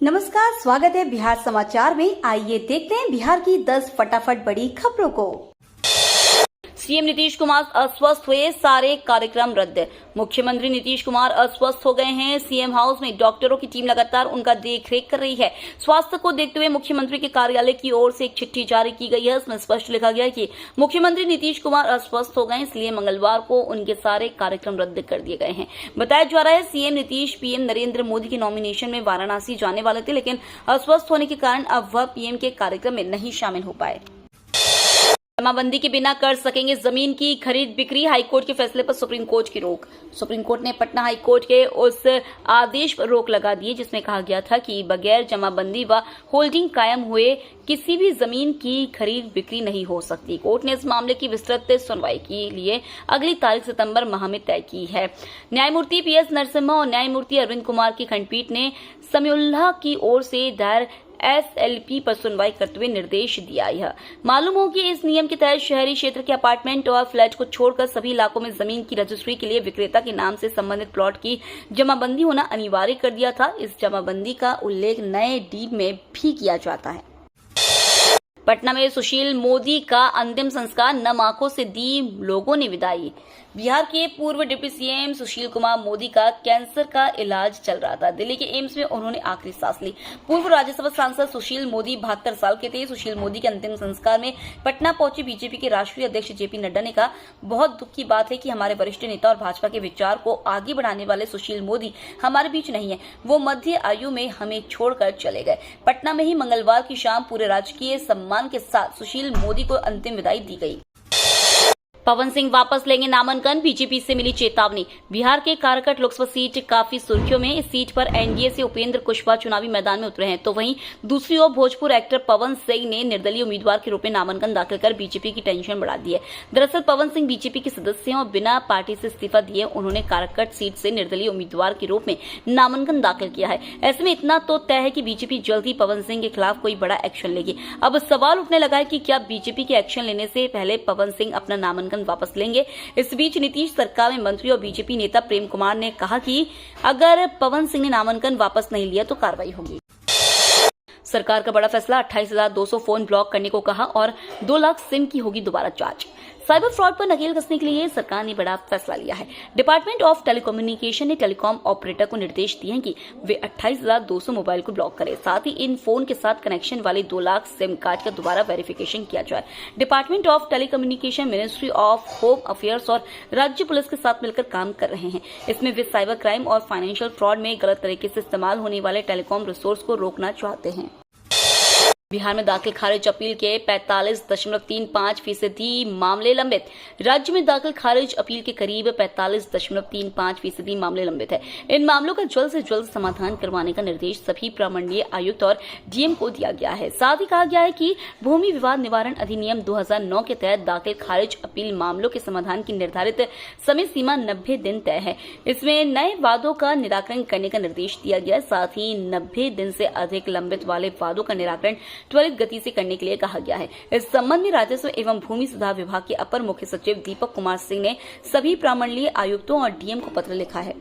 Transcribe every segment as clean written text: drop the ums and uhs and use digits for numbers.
नमस्कार, स्वागत है बिहार समाचार में। आइए देखते हैं बिहार की 10 फटाफट बड़ी खबरों को। सीएम नीतीश कुमार अस्वस्थ हुए, सारे कार्यक्रम रद्द। मुख्यमंत्री नीतीश कुमार अस्वस्थ हो गए हैं। सीएम हाउस में डॉक्टरों की टीम लगातार उनका देखरेख कर रही है। स्वास्थ्य को देखते हुए मुख्यमंत्री के कार्यालय की ओर से एक चिट्ठी जारी की गई है। इसमें स्पष्ट लिखा गया है कि मुख्यमंत्री नीतीश कुमार अस्वस्थ हो गए, इसलिए मंगलवार को उनके सारे कार्यक्रम रद्द कर दिए गए हैं। बताया जा रहा है सीएम नीतीश पीएम नरेंद्र मोदी के नॉमिनेशन में वाराणसी जाने वाले थे, लेकिन अस्वस्थ होने के कारण अब वह पीएम के कार्यक्रम में नहीं शामिल हो पाए। जमाबंदी के बिना कर सकेंगे जमीन की खरीद बिक्री, हाईकोर्ट के फैसले पर सुप्रीम कोर्ट की रोक। सुप्रीम कोर्ट ने पटना हाईकोर्ट के उस आदेश पर रोक लगा दी जिसमें कहा गया था कि बगैर जमाबंदी व होल्डिंग कायम हुए किसी भी जमीन की खरीद बिक्री नहीं हो सकती। कोर्ट ने इस मामले की विस्तृत सुनवाई के लिए अगली तारीख सितंबर माह में तय की है। न्यायमूर्ति पीएस नरसिम्हा और न्यायमूर्ति अरविंद कुमार की खंडपीठ ने समीउल्लाह की ओर से दायर एसएलपी पर सुनवाई करते हुए निर्देश दिया। यह मालूम हो कि इस नियम के तहत शहरी क्षेत्र के अपार्टमेंट और फ्लैट को छोड़कर सभी इलाकों में जमीन की रजिस्ट्री के लिए विक्रेता के नाम से संबंधित प्लॉट की जमाबंदी होना अनिवार्य कर दिया था। इस जमाबंदी का उल्लेख नए डीड में भी किया जाता है। पटना में सुशील मोदी का अंतिम संस्कार, नम आंखों से दी लोगों ने विदाई। बिहार के पूर्व डिप्टी सीएम सुशील कुमार मोदी का कैंसर का इलाज चल रहा था। दिल्ली के एम्स में उन्होंने आखिरी सांस ली। पूर्व राज्यसभा सांसद सुशील मोदी 72 साल के थे। सुशील मोदी के अंतिम संस्कार में पटना पहुंचे बीजेपी के राष्ट्रीय अध्यक्ष जेपी नड्डा ने कहा, बहुत दुख की बात है कि हमारे वरिष्ठ नेता और भाजपा के विचार को आगे बढ़ाने वाले सुशील मोदी हमारे बीच नहीं है। वो मध्य आयु में हमें छोड़कर चले गए। पटना में ही मंगलवार की शाम पूरे राजकीय सम्मान के साथ सुशील मोदी को अंतिम विदाई दी गई। पवन सिंह वापस लेंगे नामांकन, बीजेपी से मिली चेतावनी। बिहार के काराकाट लोकसभा सीट काफी सुर्खियों में। इस सीट पर एनडीए से उपेंद्र कुशवाहा चुनावी मैदान में उतरे हैं, तो वहीं दूसरी ओर भोजपुर एक्टर पवन सिंह ने निर्दलीय उम्मीदवार के रूप में नामांकन दाखिल कर बीजेपी की टेंशन बढ़ा दी है। दरअसल पवन सिंह बीजेपी के सदस्य हैं और बिना पार्टी से इस्तीफा दिए उन्होंने काराकाट सीट से निर्दलीय उम्मीदवार के रूप में नामांकन दाखिल किया है। ऐसे में इतना तो तय है कि बीजेपी जल्द ही पवन सिंह के खिलाफ कोई बड़ा एक्शन लेगी। अब सवाल उठने लगा है कि क्या बीजेपी के एक्शन लेने से पहले पवन सिंह अपना नामांकन वापस लेंगे। इस बीच नीतीश सरकार में मंत्री और बीजेपी नेता प्रेम कुमार ने कहा कि अगर पवन सिंह ने नामांकन वापस नहीं लिया तो कार्रवाई होगी। सरकार का बड़ा फैसला, 28,200 फोन ब्लॉक करने को कहा और 2 लाख सिम की होगी दोबारा जांच। साइबर फ्रॉड पर नकेल कसने के लिए सरकार ने बड़ा फैसला लिया है। डिपार्टमेंट ऑफ टेलीकम्युनिकेशन ने टेलीकॉम ऑपरेटर को निर्देश दिए हैं कि वे 28,200 मोबाइल को ब्लॉक करें। साथ ही इन फोन के साथ कनेक्शन वाले 2 लाख सिम कार्ड का दोबारा वेरिफिकेशन किया जाए। Department of telecommunication, ministry of home affairs और राज्य पुलिस के साथ मिलकर काम कर रहे हैं। इसमें वे साइबर क्राइम और फाइनेंशियल फ्रॉड में गलत तरीके से इस्तेमाल होने वाले टेलीकॉम रिसोर्स को रोकना चाहते हैं। बिहार में दाखिल खारिज अपील के 45.35% मामले लंबित। राज्य में दाखिल खारिज अपील के करीब 45.35% मामले लंबित है। इन मामलों का जल्द से जल्द समाधान करवाने का निर्देश सभी प्रमंडलीय आयुक्त और डीएम को दिया गया है। साथ ही कहा गया है कि भूमि विवाद निवारण अधिनियम 2009 के तहत दाखिल खारिज अपील मामलों के समाधान की निर्धारित समय सीमा 90 दिन तय है। इसमें नए वादों का निराकरण करने का निर्देश दिया गया है। साथ ही 90 दिन से अधिक लंबित वाले वादों का निराकरण त्वरित गति से करने के लिए कहा गया है। इस संबंध में राजस्व एवं भूमि सुधार विभाग के अपर मुख्य सचिव दीपक कुमार सिंह ने सभी प्रमंडलीय आयुक्तों और डीएम को पत्र लिखा है।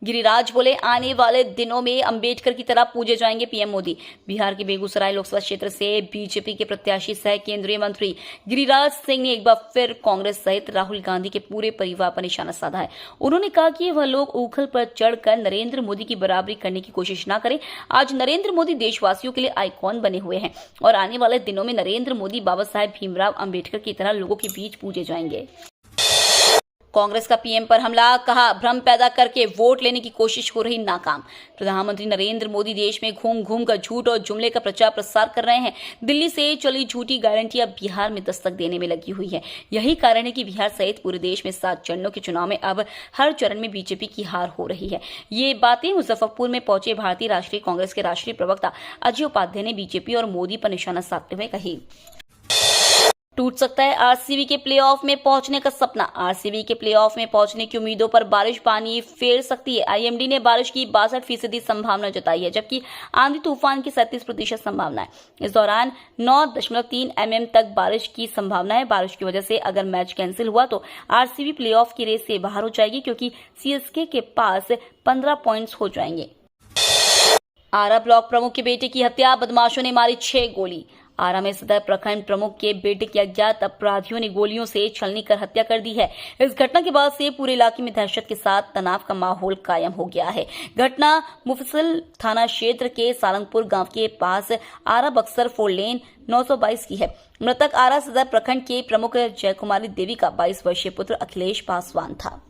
गिरिराज बोले, आने वाले दिनों में अंबेडकर की तरह पूजे जाएंगे पीएम मोदी। बिहार के बेगूसराय लोकसभा क्षेत्र से बीजेपी के प्रत्याशी सह केंद्रीय मंत्री गिरिराज सिंह ने एक बार फिर कांग्रेस सहित राहुल गांधी के पूरे परिवार पर निशाना साधा है। उन्होंने कहा कि वह लोग उखल पर चढ़कर नरेंद्र मोदी की बराबरी करने की कोशिश न करें। आज नरेंद्र मोदी देशवासियों के लिए आइकॉन बने हुए हैं और आने वाले दिनों में नरेंद्र मोदी बाबा साहेब भीमराव अंबेडकर की तरह लोगों के बीच पूजे जाएंगे। कांग्रेस का पीएम पर हमला, कहा भ्रम पैदा करके वोट लेने की कोशिश हो रही नाकाम। प्रधानमंत्री नरेंद्र मोदी देश में घूम घूम कर झूठ और जुमले का प्रचार प्रसार कर रहे हैं। दिल्ली से चली झूठी गारंटी अब बिहार में दस्तक देने में लगी हुई है। यही कारण है कि बिहार सहित पूरे देश में 7 चरणों के चुनाव में अब हर चरण में बीजेपी की हार हो रही है। ये बातें मुजफ्फरपुर में पहुंचे भारतीय राष्ट्रीय कांग्रेस के राष्ट्रीय प्रवक्ता अजय उपाध्याय ने बीजेपी और मोदी पर निशाना साधते हुए कही। टूट सकता है आरसीबी के प्लेऑफ में पहुंचने का सपना। आरसीबी के प्लेऑफ में पहुंचने की उम्मीदों पर बारिश पानी फेर सकती है। आईएमडी ने बारिश की 62% संभावना जताई है, जबकि आंधी तूफान की 37% संभावना है। इस दौरान 9.3 mm तक बारिश की संभावना है। बारिश की वजह से अगर मैच कैंसिल हुआ तो आरसीबी प्लेऑफ की रेस से बाहर हो जाएगी, क्योंकि सीएसके के पास 15 पॉइंट्स हो जाएंगे। आरा ब्लॉक प्रमुख के बेटे की हत्या, बदमाशों ने मारी 6 गोली। आरा में सदर प्रखंड प्रमुख के बेटे की अज्ञात अपराधियों ने गोलियों से छलनी कर हत्या कर दी है। इस घटना के बाद से पूरे इलाके में दहशत के साथ तनाव का माहौल कायम हो गया है। घटना मुफस्सिल थाना क्षेत्र के सालंगपुर गांव के पास आरा बक्सर 4 लेन 922 की है। मृतक आरा सदर प्रखंड के प्रमुख जयकुमारी देवी का 22 वर्षीय पुत्र अखिलेश पासवान था।